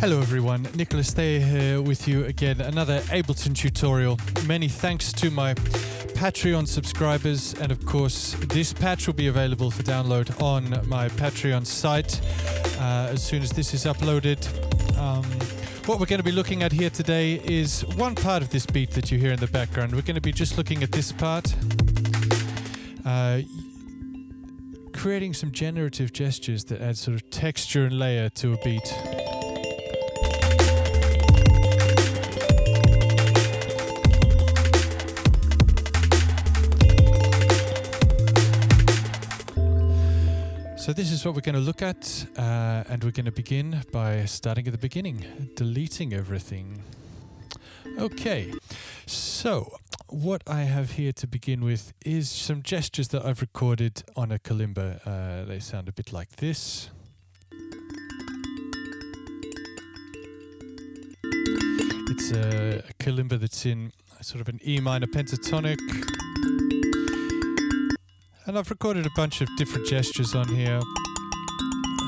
Hello everyone, Nicholas Thayer here with you again, another Ableton tutorial. Many thanks to my Patreon subscribers, and of course this patch will be available for download on my Patreon site as soon as this is uploaded. What we're going to be looking at here today is one part of this beat that you hear in the background. We're going to be just looking at this part, creating some generative gestures that add sort of texture and layer to a beat. So this is what we're going to look at, and we're going to begin by starting at the beginning, deleting everything. Okay, so what I have here to begin with is some gestures that I've recorded on a kalimba. They sound a bit like this. It's a kalimba that's in sort of an E minor pentatonic. And I've recorded a bunch of different gestures on here,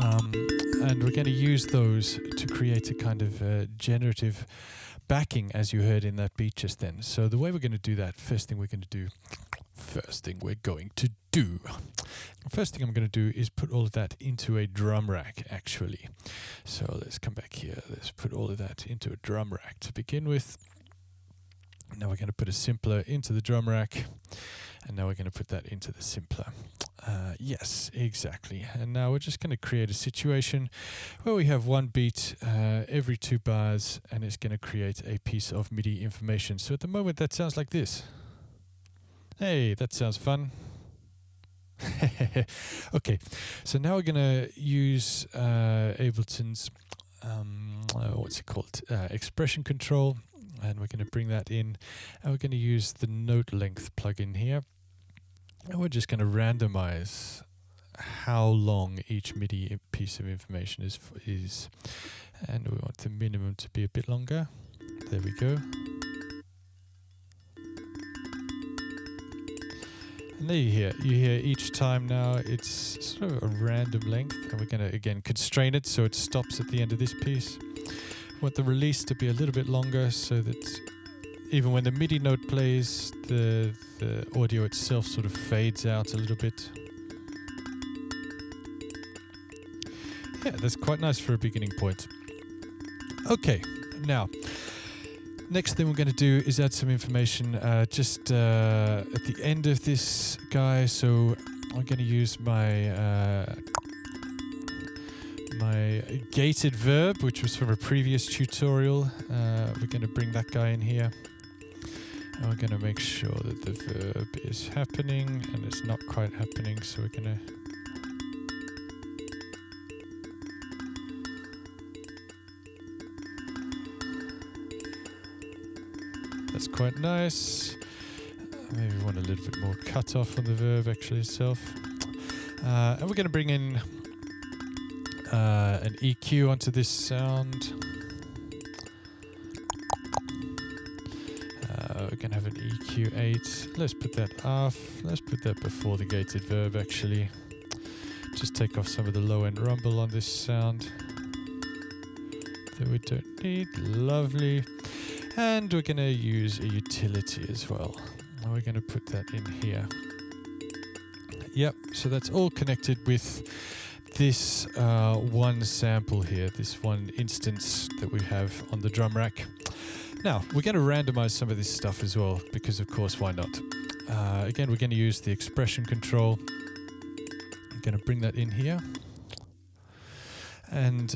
and we're going to use those to create a kind of generative backing, as you heard in that beat just then. So the way we're going to do that, first thing I'm going to do is put all of that into a drum rack, actually. So let's come back here. Let's put all of that into a drum rack to begin with. Now we're going to put a simpler into the drum rack. And now we're going to put that into the simpler. Yes, exactly. And now we're just going to create a situation where we have one beat every 2 bars, and it's going to create a piece of MIDI information. So at the moment that sounds like this. Hey, that sounds fun. Okay, so now we're going to use Ableton's, expression control. And we're going to bring that in, and we're going to use the note length plugin here. And we're just going to randomize how long each MIDI piece of information is. And we want the minimum to be a bit longer. There we go. And there you hear each time now it's sort of a random length, and we're going to again constrain it so it stops at the end of this piece. We want the release to be a little bit longer so that even when the MIDI note plays, the audio itself sort of fades out a little bit. Yeah, that's quite nice for a beginning point. Okay, now, next thing we're going to do is add some information just at the end of this guy. So I'm going to use my gated verb, which was from a previous tutorial. We're going to bring that guy in here. And we're going to make sure that the verb is happening, and it's not quite happening, so we're going to... That's quite nice. Maybe we want a little bit more cut off on the verb actually itself. And we're going to bring in an EQ onto this sound. We're going to have an EQ8. Let's put that off. Let's put that before the gated verb actually. Just take off some of the low end rumble on this sound that we don't need. Lovely. And we're going to use a utility as well. And we're going to put that in here. Yep, so that's all connected with this one sample here, this one instance that we have on the drum rack. Now, we're going to randomize some of this stuff as well, because of course, why not? Again, we're going to use the expression control. I'm going to bring that in here. And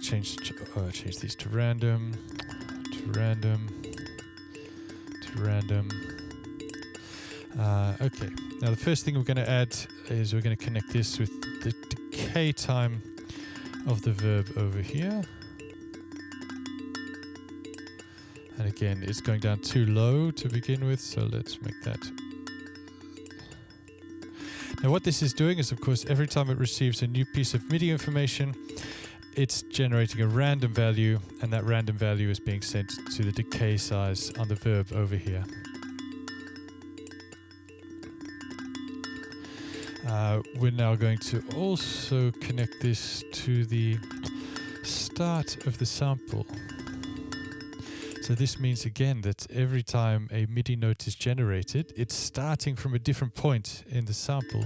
change these to random, to random, to random. Okay, now the first thing we're going to add is we're going to connect this with the decay time of the verb over here. And again, it's going down too low to begin with, so let's make that. Now what this is doing is, of course, every time it receives a new piece of MIDI information, it's generating a random value, and that random value is being sent to the decay size on the verb over here. We're now going to also connect this to the start of the sample. So this means again that every time a MIDI note is generated, it's starting from a different point in the sample.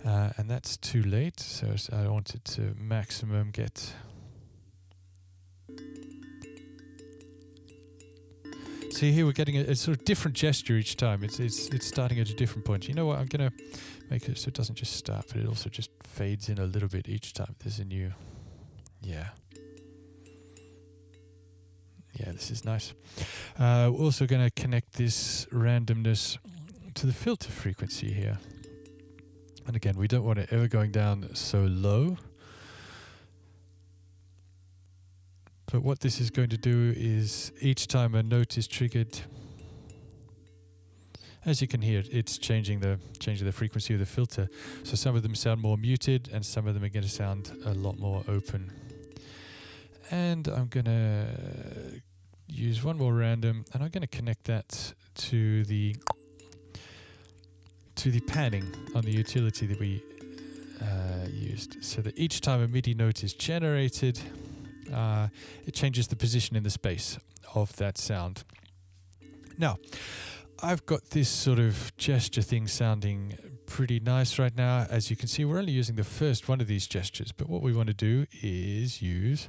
And that's too late, so I wanted to maximum get. See here we're getting a sort of different gesture each time. It's starting at a different point. You know what? I'm gonna make it so it doesn't just start, but it also just fades in a little bit each time. There's a new, yeah, this is nice. We're also gonna connect this randomness to the filter frequency here. And again, we don't want it ever going down so low. But what this is going to do is each time a note is triggered, as you can hear, it's changing the frequency of the filter. So some of them sound more muted and some of them are going to sound a lot more open. And I'm going to use one more random, and I'm going to connect that to the panning on the utility that we used, so that each time a MIDI note is generated, it changes the position in the space of that sound. Now, I've got this sort of gesture thing sounding pretty nice right now. As you can see, we're only using the first one of these gestures, but what we want to do is use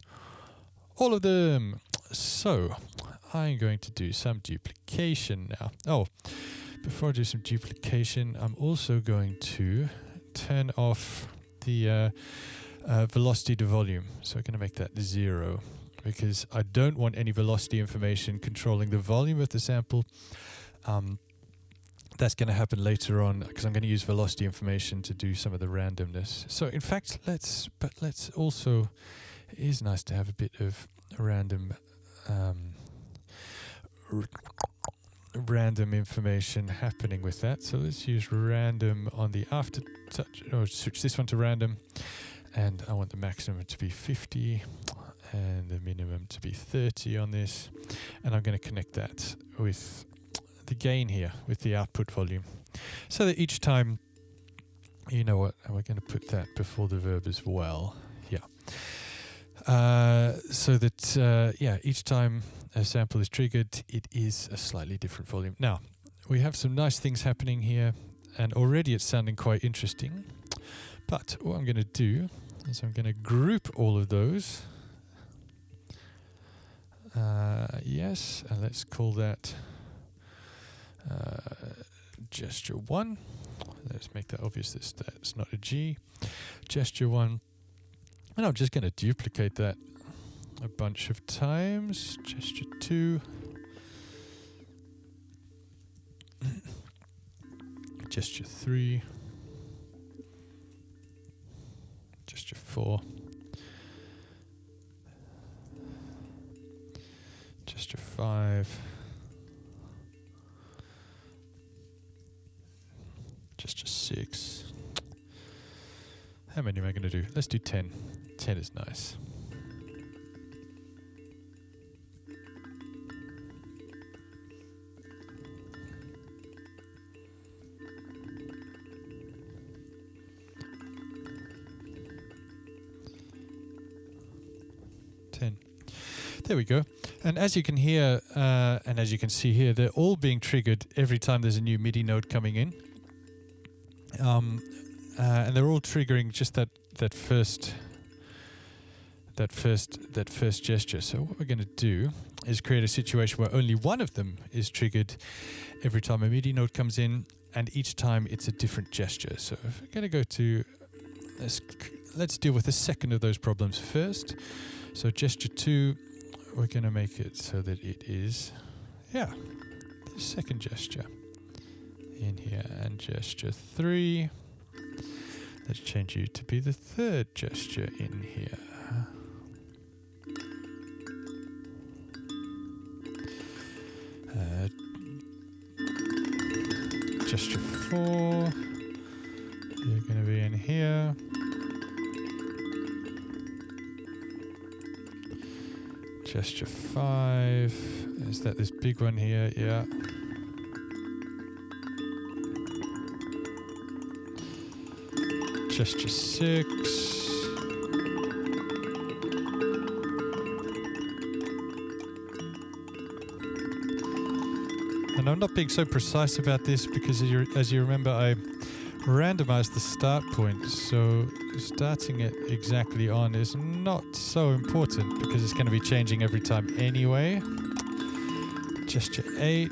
all of them. So I'm going to do some duplication now. Oh, before I do some duplication, I'm also going to turn off the velocity to volume. So I'm going to make that 0 because I don't want any velocity information controlling the volume of the sample. That's going to happen later on because I'm going to use velocity information to do some of the randomness. So in fact, let's also, it is nice to have a bit of random information happening with that. So let's use random on the aftertouch, or switch this one to random. And I want the maximum to be 50 and the minimum to be 30 on this. And I'm going to connect that with the gain here, with the output volume. So that each time, you know what, and we're going to put that before the verb as well. Yeah. So that, each time a sample is triggered, it is a slightly different volume. Now, we have some nice things happening here, and already it's sounding quite interesting. But what I'm going to do is I'm going to group all of those. Yes, and let's call that gesture 1. Let's make that obvious that's not a G. Gesture 1. And I'm just going to duplicate that a bunch of times. Gesture 2. Gesture 3. Gesture 4. Gesture 5. Gesture 6. How many am I going to do? Let's do 10. 10 is nice. There we go. And as you can hear, and as you can see here, they're all being triggered every time there's a new MIDI note coming in. And they're all triggering just that first gesture. So what we're going to do is create a situation where only one of them is triggered every time a MIDI note comes in, and each time it's a different gesture. So if we're going to go to, let's deal with the second of those problems first. So gesture 2, we're going to make it so that it is, the second gesture in here. And gesture 3, let's change you to be the third gesture in here. Gesture 4, you're going to be in here. Gesture 5, is that this big one here? Yeah. Gesture 6. And I'm not being so precise about this because as you remember, I randomized the start point, so starting it exactly on is not so important because it's going to be changing every time anyway. Gesture 8.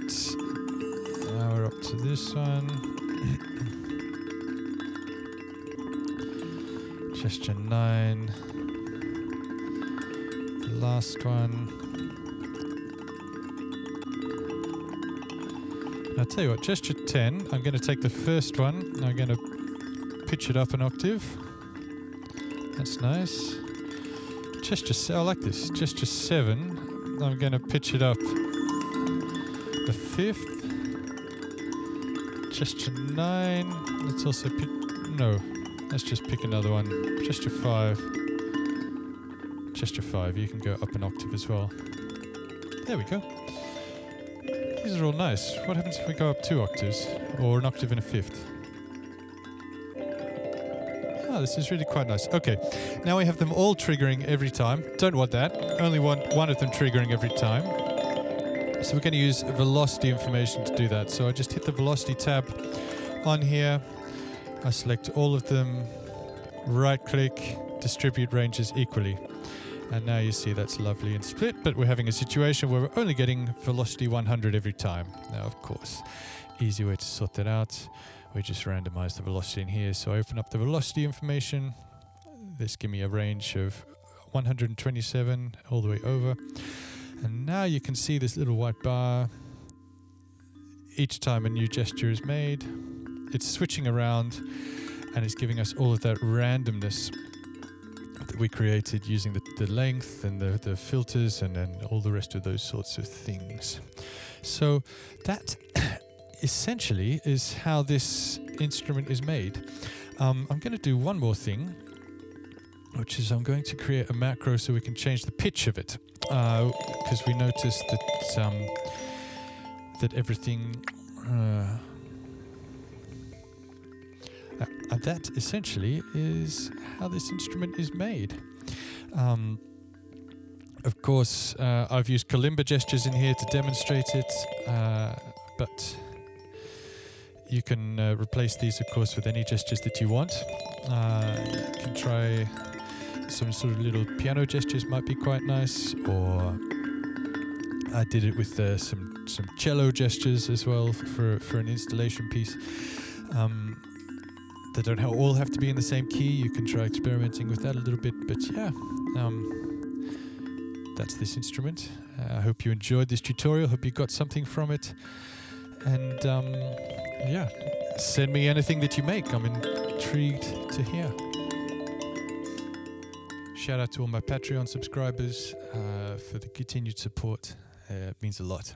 Now we're up to this one. Gesture 9. The last one. I'll tell you what, gesture 10, I'm going to take the first one, and I'm going to pitch it up an octave. That's nice. Gesture, I like this. Gesture 7, I'm going to pitch it up a fifth. Gesture 9, let's also pick, no, let's just pick another one. Gesture 5. Gesture 5, you can go up an octave as well. There we go. These are all nice. What happens if we go up 2 octaves? Or an octave and a fifth? Oh, this is really quite nice. Okay, now we have them all triggering every time. Don't want that. Only want one of them triggering every time. So we're going to use velocity information to do that. So I just hit the velocity tab on here. I select all of them, right-click, distribute ranges equally. And now you see that's lovely and split, but we're having a situation where we're only getting velocity 100 every time. Now, of course, easy way to sort that out. We just randomize the velocity in here. So I open up the velocity information. This gives me a range of 127 all the way over. And now you can see this little white bar. Each time a new gesture is made, it's switching around and it's giving us all of that randomness that we created using the length and the filters and then all the rest of those sorts of things. So that essentially is how this instrument is made. I'm going to do one more thing, which is I'm going to create a macro so we can change the pitch of it, because we noticed that everything that essentially is how this instrument is made. Of course, I've used kalimba gestures in here to demonstrate it, but you can replace these, of course, with any gestures that you want. You can try some sort of little piano gestures, might be quite nice, or I did it with some cello gestures as well for an installation piece. They don't all have to be in the same key. You can try experimenting with that a little bit, but yeah, that's this instrument. I hope you enjoyed this tutorial. Hope you got something from it. And yeah, send me anything that you make. I'm intrigued to hear. Shout out to all my Patreon subscribers for the continued support. It means a lot.